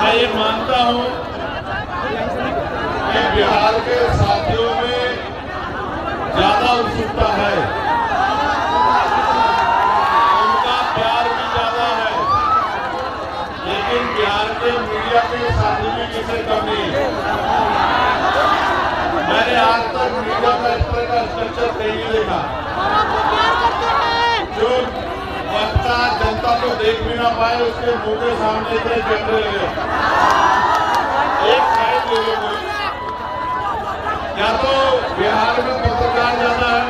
मैं ये मानता हूं कि बिहार के साथियों में ज्यादा उत्सुकता है, उनका प्यार भी ज्यादा है, लेकिन बिहार के मीडिया के साथी भी किसे कमी है। मैंने आज तक मीडिया का इस तरह का स्ट्रक्चर नहीं देखा जो वक्ता जनता को देख भी ना पाए, उसके मुंह के सामने इतने कैमरे लगे। एक साइड ले लो कोई, या तो बिहार में पत्रकार ज्यादा है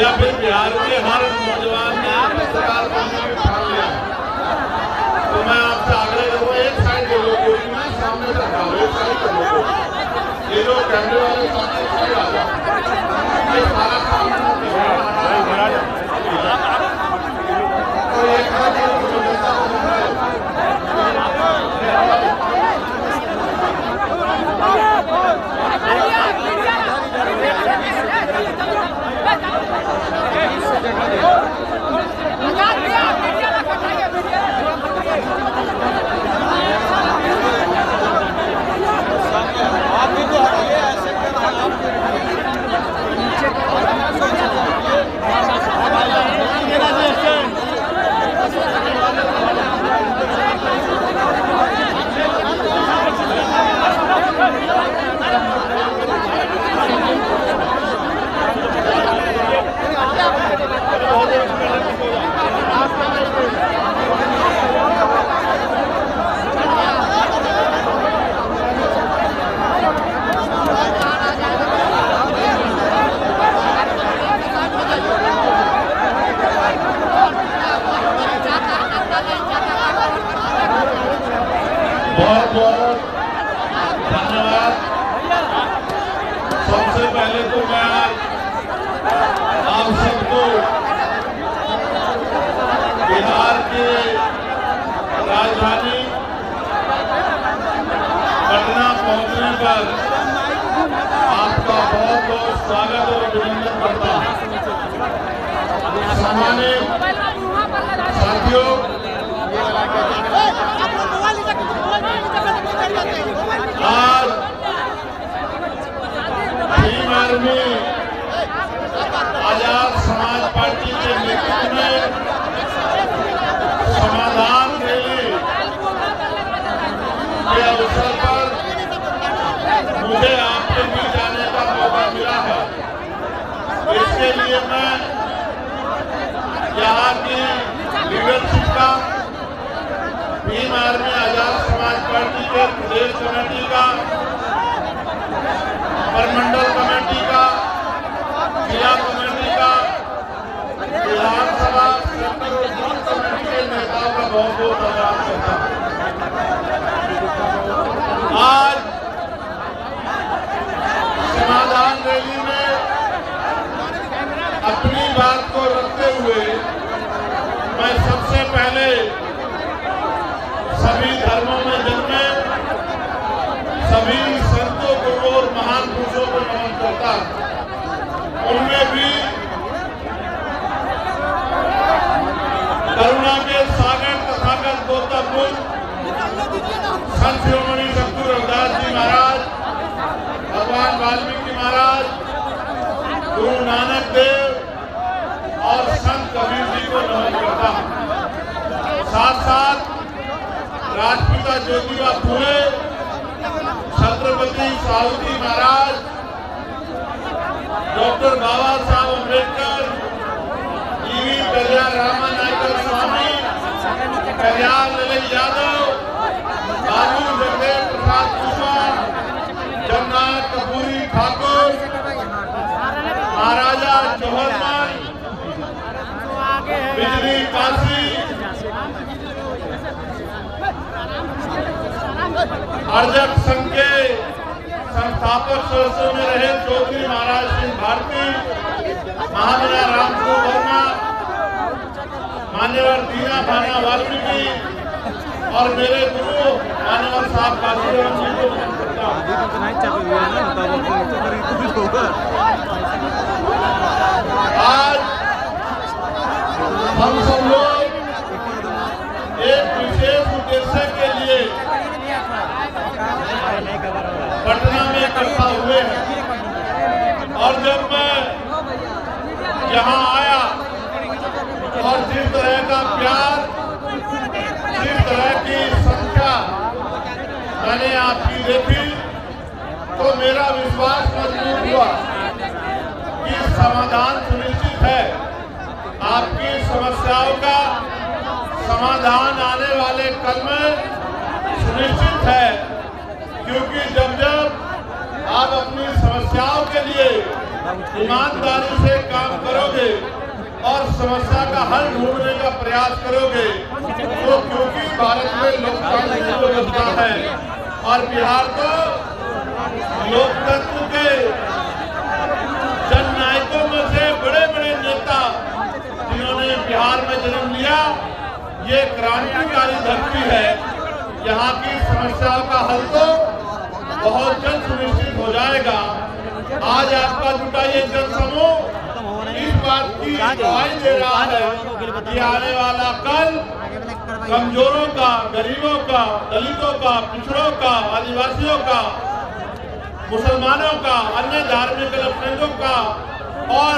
या फिर बिहार के हर नौजवान ने पत्रकार बनने में ठान लिया। तो मैं आपसे आग्रह करूंगा, एक साइड ले लो कोई ना, सामने से खाओ, एक साइड कर लो। ये जो कैमरे वाले सामने साइड आ जाओ, ये सारा काम बहुत बहुत धन्यवाद। सबसे पहले तो मैं आप सबको बिहार की राजधानी पटना पहुंचने पर आपका बहुत बहुत स्वागत और अभिनंदन करता हूं। सम्मानित साथियों, आज भीम आर्मी आजाद समाज पार्टी के नेतृत्व में समाधान रैली के अवसर पर मुझे आपके बीच आने का मौका मिला है। इसके लिए मैं यहाँ की लीडरशिप का, भीम आर्मी आजाद समाज पार्टी के प्रदेश कमेटी का, परमंडल कमेटी का, जिला कमेटी का, विधानसभा सेक्टर और बूथ कमेटी के नेताओं का बहुत बहुत धन्यवाद करता हूं। आज समाधान रैली में पहले सभी धर्मों में जन्मे सभी संतों गुरुओं और महान पुरुषों को नमन करता। उनमें भी करुणा के सागर तथागत गौतम बुद्ध, संत शिरोमणि सतगुरु रविदास जी महाराज, भगवान वाल्मीकि महाराज, गुरु नानक देव और संत कबीर जी को नमन करता। साथ साथ राष्ट्रपिता ज्योतिबा फूले, छत्रपति साहूजी महाराज, डॉक्टर बाबा साहब अम्बेडकर, ईवी कल्याण रामानायकर स्वामी, कल्याण ललित यादव, बाबू जगदेव प्रसाद कुशवाहा, जगन्नाथ कपूरी ठाकुर, महाराजा जौहरलाल, बिजली काशी, अर्जक संघ के संस्थापक सदस्यों में रहे चौधरी महाराज सिंह भारती, महामना रामसो वर्मा, मान्यवर दीना भाना वाल्मीकि और मेरे गुरु मान्यवर साहब काशीराम जी को नमन करता हूं। आज हम सब लोग एक विशेष उद्देश्य के लिए पटना में इकट्ठा हुए हैं और जब मैं यहाँ आया और जिस तरह का प्यार, जिस तरह की संख्या मैंने आपकी देखी तो मेरा विश्वास मजबूत हुआ कि समाधान सुनिश्चित है। आपकी समस्याओं का समाधान आने वाले कल में सुनिश्चित है, क्योंकि जब जब आप अपनी समस्याओं के लिए ईमानदारी से काम करोगे और समस्या का हल ढूंढने का प्रयास करोगे तो क्योंकि भारत में लोकतांत्रिक व्यवस्था है और बिहार तो लोकतंत्र के जननायकों में से बड़े बड़े नेता जिन्होंने बिहार में जन्म लिया, ये क्रांतिकारी धरती है। यहाँ की समस्याओं का हल तो बहुत जल्द सुनिश्चित हो जाएगा। आज आपका जुटा ये जनसमूह इस बात की गवाही दे रहा है कि आने वाला कल कमजोरों का, गरीबों का, दलितों का, पिछड़ों का, आदिवासियों का, मुसलमानों का, अन्य धार्मिक अल्पसंख्यकों का और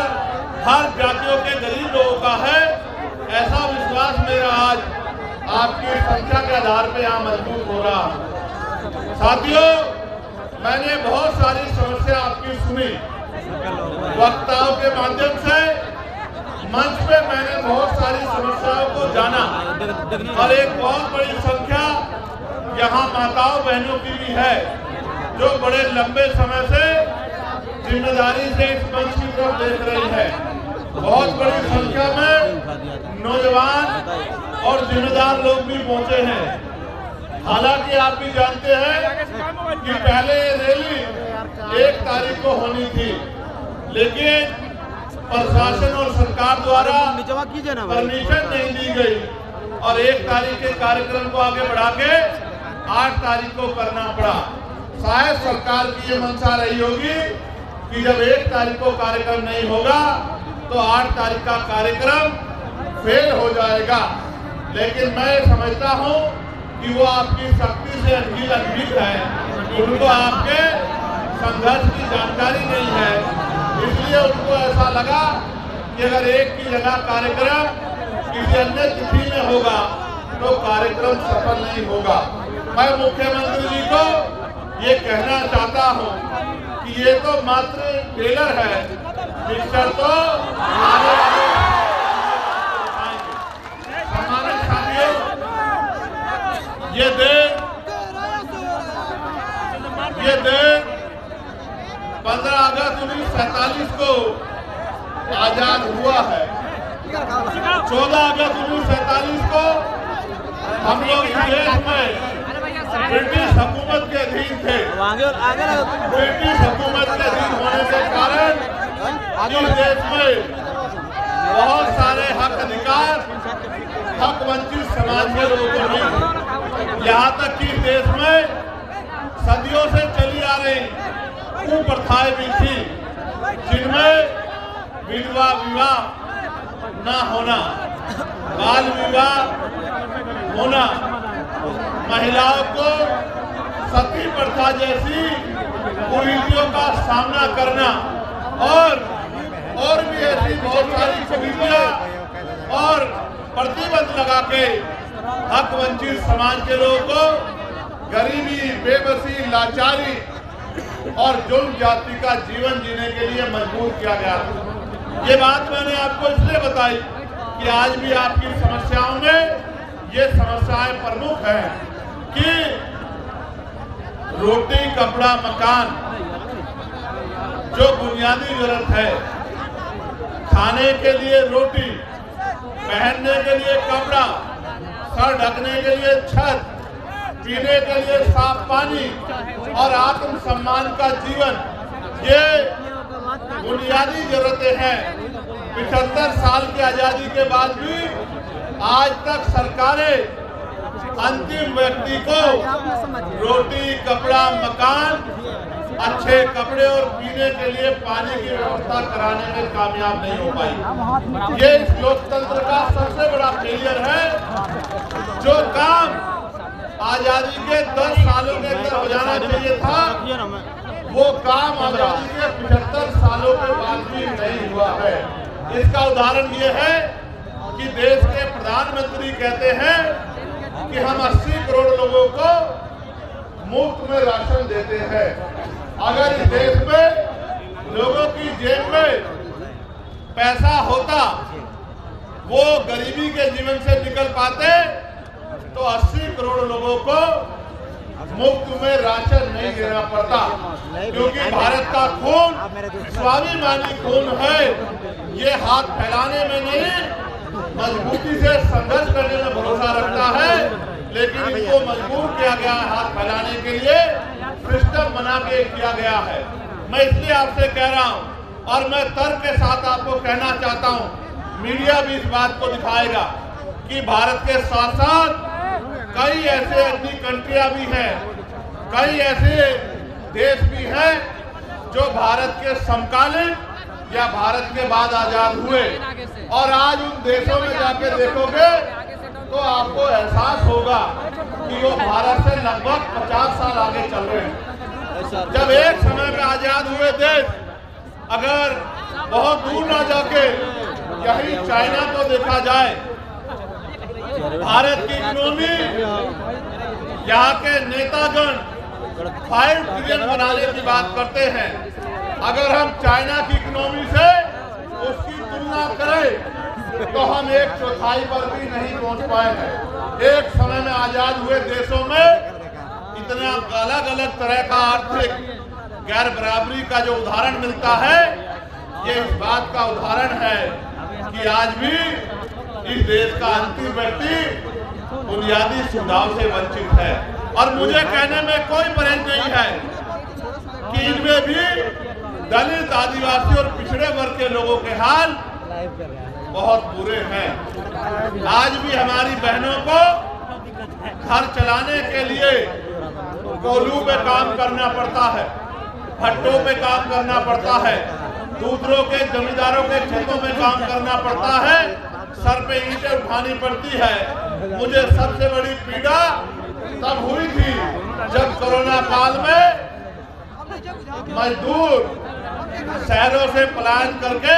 हर जातियों के गरीब लोगों का है। ऐसा विश्वास मेरा आज आपकी संख्या के आधार पर यहाँ मजबूत हो रहा है। साथियों, मैंने बहुत सारी समस्या आपकी सुनी, वक्ताओं के माध्यम से मंच पे मैंने बहुत सारी समस्याओं को जाना और एक बहुत बड़ी संख्या यहाँ माताओं बहनों की भी है जो बड़े लंबे समय से जिम्मेदारी से इस मंच की तरफ देख रही है। बहुत बड़ी संख्या में नौजवान और जिम्मेदार लोग भी पहुंचे हैं। हालांकि आप भी जानते हैं कि पहले रैली 1 तारीख को होनी थी, लेकिन प्रशासन और सरकार द्वारा परमिशन नहीं दी गई और 1 तारीख के कार्यक्रम को आगे बढ़ा के 8 तारीख को करना पड़ा। शायद सरकार की ये मंशा रही होगी कि जब 1 तारीख को कार्यक्रम नहीं होगा तो 8 तारीख का कार्यक्रम फेल हो जाएगा। लेकिन मैं समझता हूँ कि वो आपकी शक्ति से अनभिज्ञ है, उनको आपके संघर्ष की जानकारी नहीं है, इसलिए उनको ऐसा लगा कि अगर एक की जगह कार्यक्रम किसी अन्य तिथि में होगा तो कार्यक्रम सफल नहीं होगा। मैं मुख्यमंत्री जी को ये कहना चाहता हूँ कि ये तो मात्र ट्रेलर है, पिक्चर तो आने वाले सम्मानित साथियों, ये दिन 15 अगस्त 1947 को आजाद हुआ है। 14 अगस्त 1947 को हम लोग इस देश में ब्रिटिश हुकूमत के अधीन थे। ब्रिटिश हुकूमत के अधीन होने के कारण इस देश में बहुत सारे हक अधिकार हक वंचित समाज के लोगों को नहीं। यहाँ तक कि देश में सदियों से चली आ रही कुप्रथाएं भी थी, जिनमें विधवा विवाह न होना, बाल विवाह होना, महिलाओं को सती प्रथा जैसी कुरीतियों का सामना करना और भी ऐसी बहुत सारी कुरीतियां और प्रतिबंध लगा के हक वंचित समाज के लोगों को गरीबी, बेबसी, लाचारी और जुल्म जाति का जीवन जीने के लिए मजबूर किया गया था। ये बात मैंने आपको इसलिए बताई कि आज भी आपकी समस्याओं में ये समस्याएं प्रमुख हैं कि रोटी, कपड़ा, मकान जो बुनियादी जरूरत है, खाने के लिए रोटी, पहनने के लिए कपड़ा, सर ढकने के लिए छत, पीने के लिए साफ पानी और आत्म सम्मान का जीवन, ये बुनियादी जरूरतें हैं। 75 साल की आजादी के बाद भी आज तक सरकारें अंतिम व्यक्ति को रोटी, कपड़ा, मकान, अच्छे कपड़े और पीने के लिए पानी की व्यवस्था कराने में कामयाब नहीं हो पाई। ये इस लोकतंत्र का सबसे बड़ा फेलियर है। जो काम आजादी के 10 सालों के अंदर हो जाना चाहिए था, वो काम आजादी के 75 सालों के बाद भी नहीं हुआ है। इसका उदाहरण ये है कि देश के प्रधानमंत्री कहते हैं कि हम 80 करोड़ लोगों को मुफ्त में राशन देते हैं। अगर इस देश में लोगों की जेब में पैसा होता, वो गरीबी के जीवन से निकल पाते, तो 80 करोड़ लोगों को मुफ्त में राशन नहीं देना पड़ता। क्योंकि भारत का खून स्वाभिमानी खून है। ये हाथ फैलाने में नहीं, मजबूती से संघर्ष करने में भरोसा रखता है, लेकिन इनको मजबूर किया गया है हाथ फैलाने के लिए, सिस्टम बना के किया गया है। मैं इसलिए आपसे कह रहा हूं और मैं तर्क के साथ आपको कहना चाहता हूं, मीडिया भी इस बात को दिखाएगा कि भारत के साथ साथ कई ऐसे अन्य कंट्रियां भी हैं, कई ऐसे देश भी हैं जो भारत के समकालीन या भारत के बाद आजाद हुए, और आज उन देशों में जाके देखोगे तो आपको एहसास होगा कि वो भारत से लगभग 50 साल आगे चल रहे हैं। जब एक समय में आजाद हुए देश अगर बहुत दूर ना जाके यही चाइना को देखा जाए, भारत की इकोनॉमी, यहाँ के नेतागण 5 ट्रिलियन बनाने की बात करते हैं। अगर हम चाइना की इकोनॉमी से उसकी तुलना करें तो हम 1/4 पर भी नहीं पहुंच पाए हैं। एक समय में आजाद हुए देशों में इतना अलग अलग तरह का आर्थिक गैर बराबरी का जो उदाहरण मिलता है, ये इस बात का उदाहरण है कि आज भी इस देश का अंतिम व्यक्ति बुनियादी सुविधाओं से वंचित है। और मुझे कहने में कोई परहेज नहीं है कि इनमें भी दलित, आदिवासी और पिछड़े वर्ग के लोगों के हाल बहुत बुरे हैं। आज भी हमारी बहनों को घर चलाने के लिए कोल्हू पे काम करना पड़ता है, भट्टों पे काम करना पड़ता है, दूसरों के जमींदारों के खेतों में काम करना पड़ता है, सर पे ईंटें उठानी पड़ती है। मुझे सबसे बड़ी पीड़ा तब हुई थी जब कोरोना काल में मजदूर शहरों से पलायन करके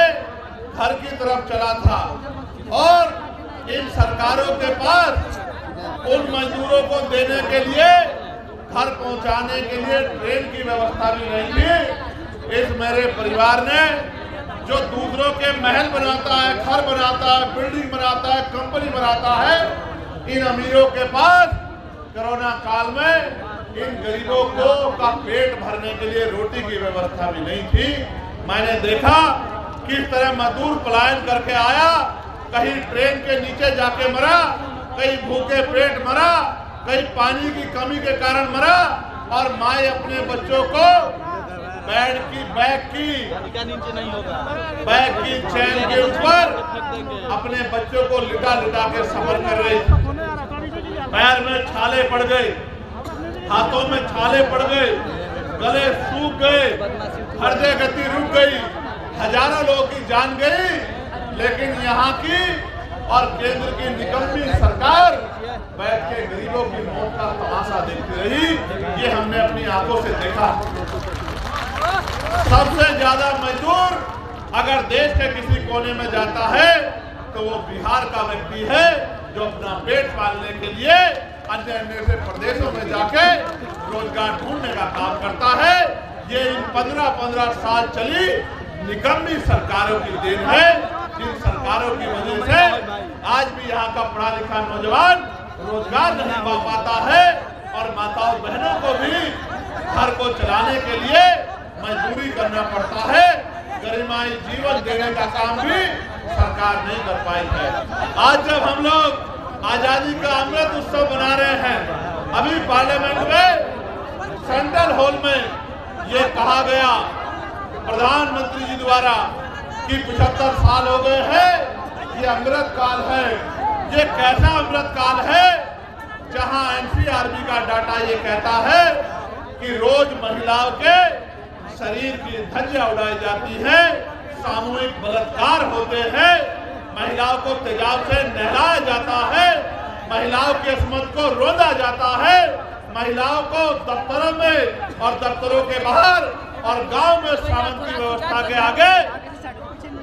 घर की तरफ चला था, और इन सरकारों के पास उन मजदूरों को देने के लिए, घर पहुंचाने के लिए ट्रेन की व्यवस्था भी नहीं थी। इस मेरे परिवार ने जो दूसरों के महल बनाता है, घर बनाता है, बिल्डिंग बनाता है, कंपनी बनाता है, इन अमीरों के पास कोरोना काल में इन गरीबों को का पेट भरने के लिए रोटी की व्यवस्था भी नहीं थी। मैंने देखा किस तरह मजदूर पलायन करके आया, कहीं ट्रेन के नीचे जाके मरा, कहीं भूखे पेट मरा, कहीं पानी की कमी के कारण मरा, और माए अपने बच्चों को बैग की चैन के ऊपर अपने बच्चों को लिटा लिटा के सफर कर रही। पैर में छाले पड़ गए, हाथों में छाले पड़ गए, गले सूख गए, हृदय गति रुक गई, हजारों लोगों की जान गई। लेकिन यहाँ की और केंद्र की निकम्मी सरकार बैठ के गरीबों की मौत का तमाशा देखती रही। ये हमने अपनी आंखों से देखा। सबसे ज्यादा मजदूर अगर देश के किसी कोने में जाता है तो वो बिहार का व्यक्ति है, जो अपना पेट पालने के लिए अन्य से प्रदेशों में जाके रोजगार ढूंढने का काम करता है। ये इन 15-15 साल चली निकम्मी सरकारों की देन है, जिन सरकारों की वजह से आज भी यहाँ का पढ़ा लिखा नौजवान रोजगार नहीं पा पाता है और माताओं बहनों को भी घर को चलाने के लिए मजदूरी करना पड़ता है। गरिमाई जीवन देने का काम भी सरकार नहीं कर पाई है। आज जब हम लोग आजादी का अमृत उत्सव मना रहे हैं, अभी पार्लियामेंट में सेंट्रल हॉल में ये कहा गया प्रधानमंत्री जी द्वारा कि 75 साल हो गए हैं, ये अमृत काल है। ये कैसा अमृत काल है जहां एनसीआरबी का डाटा ये कहता है कि रोज महिलाओं के शरीर की धज्जियां उड़ाई जाती है, सामूहिक बलात्कार होते हैं, महिलाओं को तेजाब से नहलाया जाता है, महिलाओं की अस्मत को रोंदा जाता है, महिलाओं को दफ्तरों में और दफ्तरों के बाहर और गांव में शांति की व्यवस्था के आगे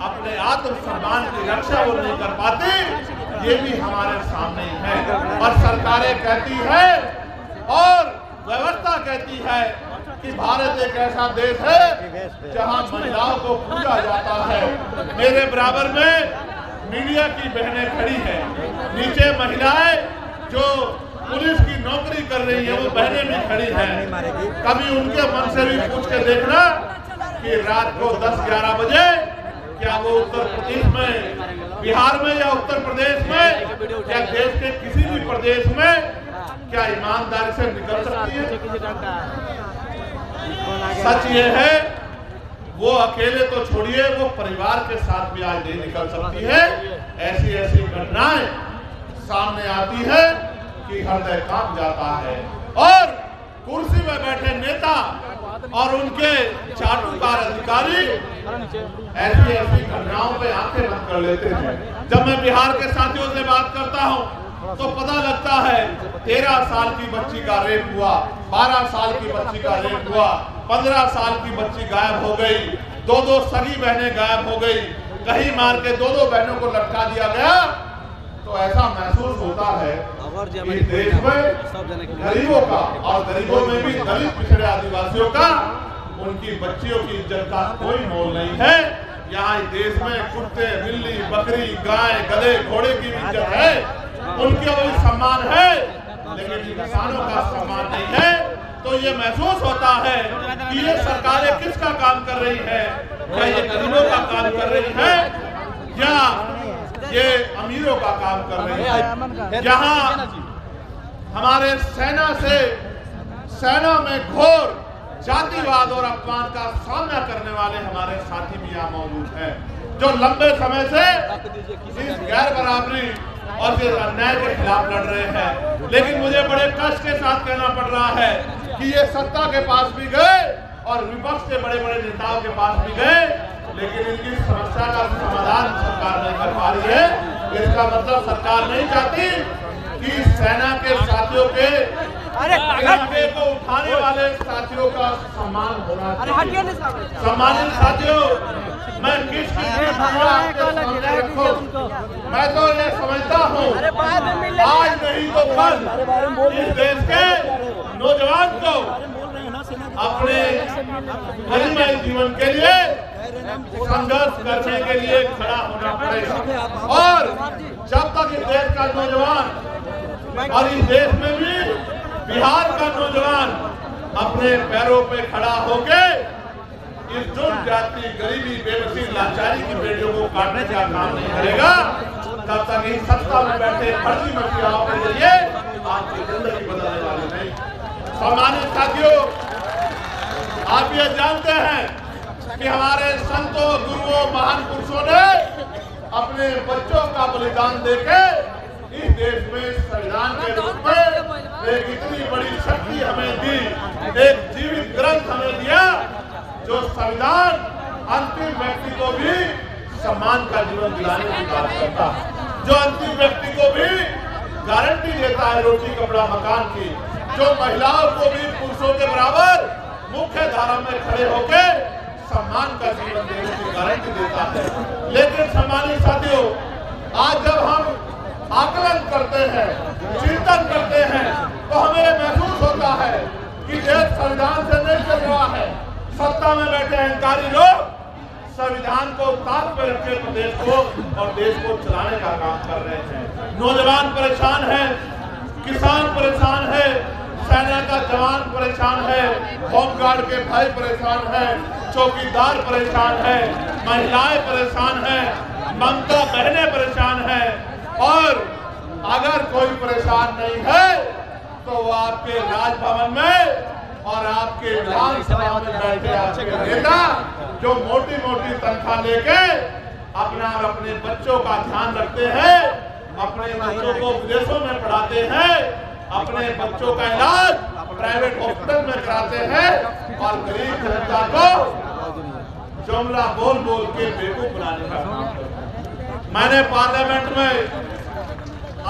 अपने आत्मसम्मान की रक्षा वो नहीं कर पाती। ये भी हमारे सामने ही है। और सरकारें कहती है और व्यवस्था कहती है कि भारत एक ऐसा देश है जहां महिलाओं को पूजा जाता है। मेरे बराबर में मीडिया की बहनें खड़ी हैं, नीचे महिलाएं जो पुलिस की नौकरी कर रही है वो बहनें भी खड़ी हैं। कभी उनके मन से भी पूछ के देखना कि रात को 10-11 बजे क्या वो उत्तर प्रदेश में, बिहार में या उत्तर प्रदेश में या देश के किसी भी प्रदेश में क्या ईमानदारी से निकल सकती है? सच ये है वो अकेले तो छोड़िए, वो परिवार के साथ भी आज नहीं निकल सकती है। ऐसी ऐसी घटनाएं सामने आती है कि हृदय कांप जाता है। और कुर्सी में बैठे नेता और उनके चाटुकार अधिकारी ऐसी ऐसी घटनाओं पे आंखें बंद कर लेते हैं। जब मैं बिहार के साथियों से बात करता हूं तो पता लगता है 13 साल की बच्ची का रेप हुआ, 12 साल की बच्ची का रेप हुआ, 15 साल की बच्ची गायब हो गई, 2 सगी बहनें गायब हो गई, कहीं मार के 2 बहनों को लटका दिया गया। तो ऐसा महसूस होता है कि देश में गरीबों का और गरीबों में भी दलित पिछड़े आदिवासियों का, उनकी बच्चियों की इज्जत का कोई मोल नहीं है। यहाँ देश में कुत्ते, बिल्ली, बकरी, गाय, गधे, घोड़े की इज्जत है, उनके भी सम्मान है, लेकिन किसानों का सम्मान नहीं है। तो ये महसूस होता है कि ये सरकारें किसका काम कर रही है? क्या ये गरीबों का काम कर रही है या ये अमीरों का काम कर रही है? जहां हमारे सेना में घोर जातिवाद और अपमान का सामना करने वाले हमारे साथी भी यहाँ मौजूद हैं, जो लंबे समय से इस गैर बराबरी और इस अन्याय के खिलाफ लड़ रहे हैं। लेकिन मुझे बड़े कष्ट के साथ कहना पड़ रहा है कि ये सत्ता के पास भी गए और विपक्ष के बड़े बड़े नेताओं के पास भी गए, लेकिन इनकी समस्या का समाधान सरकार नहीं कर पा रही है। इसका मतलब सरकार नहीं चाहती कि सेना के साथियों के इलाके को उठाने वाले साथियों का सम्मान होना चाहिए। सम्मानित साथियों, मैं मैं तो ये समझता हूँ आज नहीं तो कल इस देश के नौजवान को अपने गरिमामय जीवन के लिए संघर्ष करने के लिए खड़ा होना पड़ेगा। और जब तक इस देश का नौजवान और इस देश में भी बिहार का नौजवान अपने पैरों पे खड़ा होके इस जुर्म, जाति, गरीबी, बेबसी, लाचारी की बेटियों को काटने का काम नहीं करेगा, तब तक इस सत्ता में बैठे फर्जी मसीहाओं के जरिए आपकी जिंदगी बदलने वाली नहीं। सम्मानित साथियों, आप ये जानते हैं कि हमारे संतों, गुरुओं, महान पुरुषों ने अपने बच्चों का बलिदान देके इस देश में संविधान के रूप में एक इतनी बड़ी शक्ति हमें दी, एक जीवित ग्रंथ हमें दिया जो संविधान अंतिम व्यक्ति को भी सम्मान का जीवन दिलाने की बात करता है, जो अंतिम व्यक्ति को भी गारंटी देता है रोटी कपड़ा मकान की, जो महिलाओं को भी पुरुषों के बराबर मुख्य धारा में खड़े होकर सम्मान का जीवन देने की गारंटी देता है। लेकिन सम्मानित साथियों, आज जब हम आकलन करते हैं, चिंतन करते हैं, तो हमें महसूस होता है कि देश संविधान से नहीं चल रहा है। सत्ता में बैठे अहंकारी लोग संविधान को ताक पे रखे प्रदेश को और देश को चलाने का काम कर रहे हैं। नौजवान परेशान है, किसान परेशान है, सेना का जवान परेशान है, होमगार्ड के भाई परेशान है, चौकीदार परेशान है, महिलाएं परेशान है, ममता बहनें परेशान है। और अगर कोई परेशान नहीं है तो वो आपके राजभवन में और आपके विधानसभा में बैठे आपके नेता जो मोटी मोटी तनख्वाह लेके अपना और अपने बच्चों का ध्यान रखते हैं, अपने बच्चों को विदेशों में पढ़ाते हैं, अपने बच्चों का इलाज प्राइवेट हॉस्पिटल में कराते हैं और गरीब जनता को जुमला बोल बोल के बेवकूफ बनाने का काम करते हैं। मैंने पार्लियामेंट में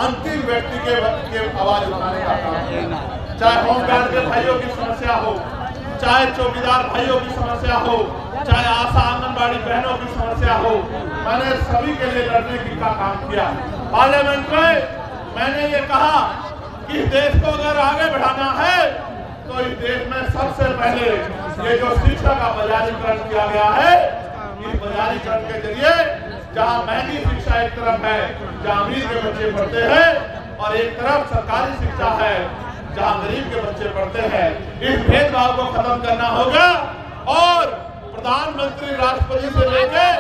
अंतिम व्यक्ति के आवाज उठाने का काम किया, चाहे होमगार्ड के भाइयों की समस्या हो, चाहे चौकीदार भाइयों की समस्या हो, चाहे आशा आंगनबाड़ी बहनों की समस्या हो, मैंने सभी के लिए लड़ने की का काम किया। पार्लियामेंट में मैंने ये कहा कि देश को अगर आगे बढ़ाना है तो इस देश में सबसे पहले ये जो शिक्षा का बाजारीकरण किया गया है, इस बाजारीकरण के जरिए जहाँ महंगी शिक्षा एक तरफ है, जहाँ अमीर के बच्चे पढ़ते हैं, और एक तरफ सरकारी शिक्षा है जहाँ गरीब के बच्चे पढ़ते हैं, इस भेदभाव को खत्म करना होगा। और प्रधानमंत्री, राष्ट्रपति से लेकर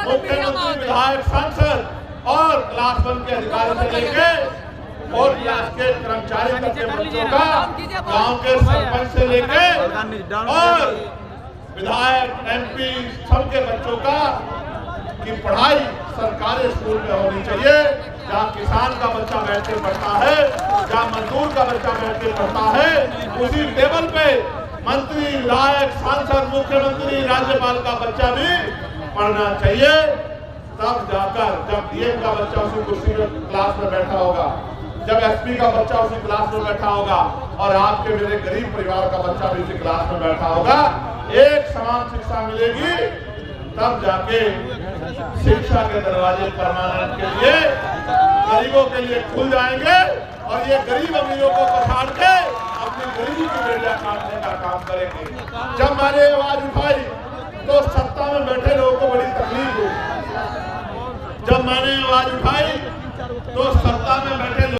मुख्यमंत्री, विधायक, सांसद और क्लास 1 के अधिकारी से लेकर और क्लास के कर्मचारी तक के बच्चों का, गांव के सरपंच से लेकर और विधायक, MP सबके बच्चों का की पढ़ाई सरकारी स्कूल में होनी चाहिए, जहाँ किसान का बच्चा बैठ के पढ़ता है, जहाँ मजदूर का बच्चा बैठ के पढ़ता है, उसी टेबल पे मंत्री, विधायक, सांसद, मुख्यमंत्री, राज्यपाल का बच्चा भी पढ़ना चाहिए। तब जाकर जब DM का बच्चा उसी कुर्सी में क्लास में बैठा होगा, जब SP का बच्चा उसी क्लास में बैठा होगा और आपके मेरे गरीब परिवार का बच्चा भी उसी क्लास में बैठा होगा, एक समान शिक्षा मिलेगी, तब जाके शिक्षा के दरवाजे परमानेंट के लिए गरीबों के लिए खुल जाएंगे और ये गरीब अमीरों को पछाड़ के अपनी गरीबी की बेड़ियां काटने का काम करेंगे। जब मैंने आवाज उठाई तो सत्ता में बैठे लोगों को बड़ी तकलीफ हुई। जब मैंने आवाज उठाई तो सत्ता में बैठे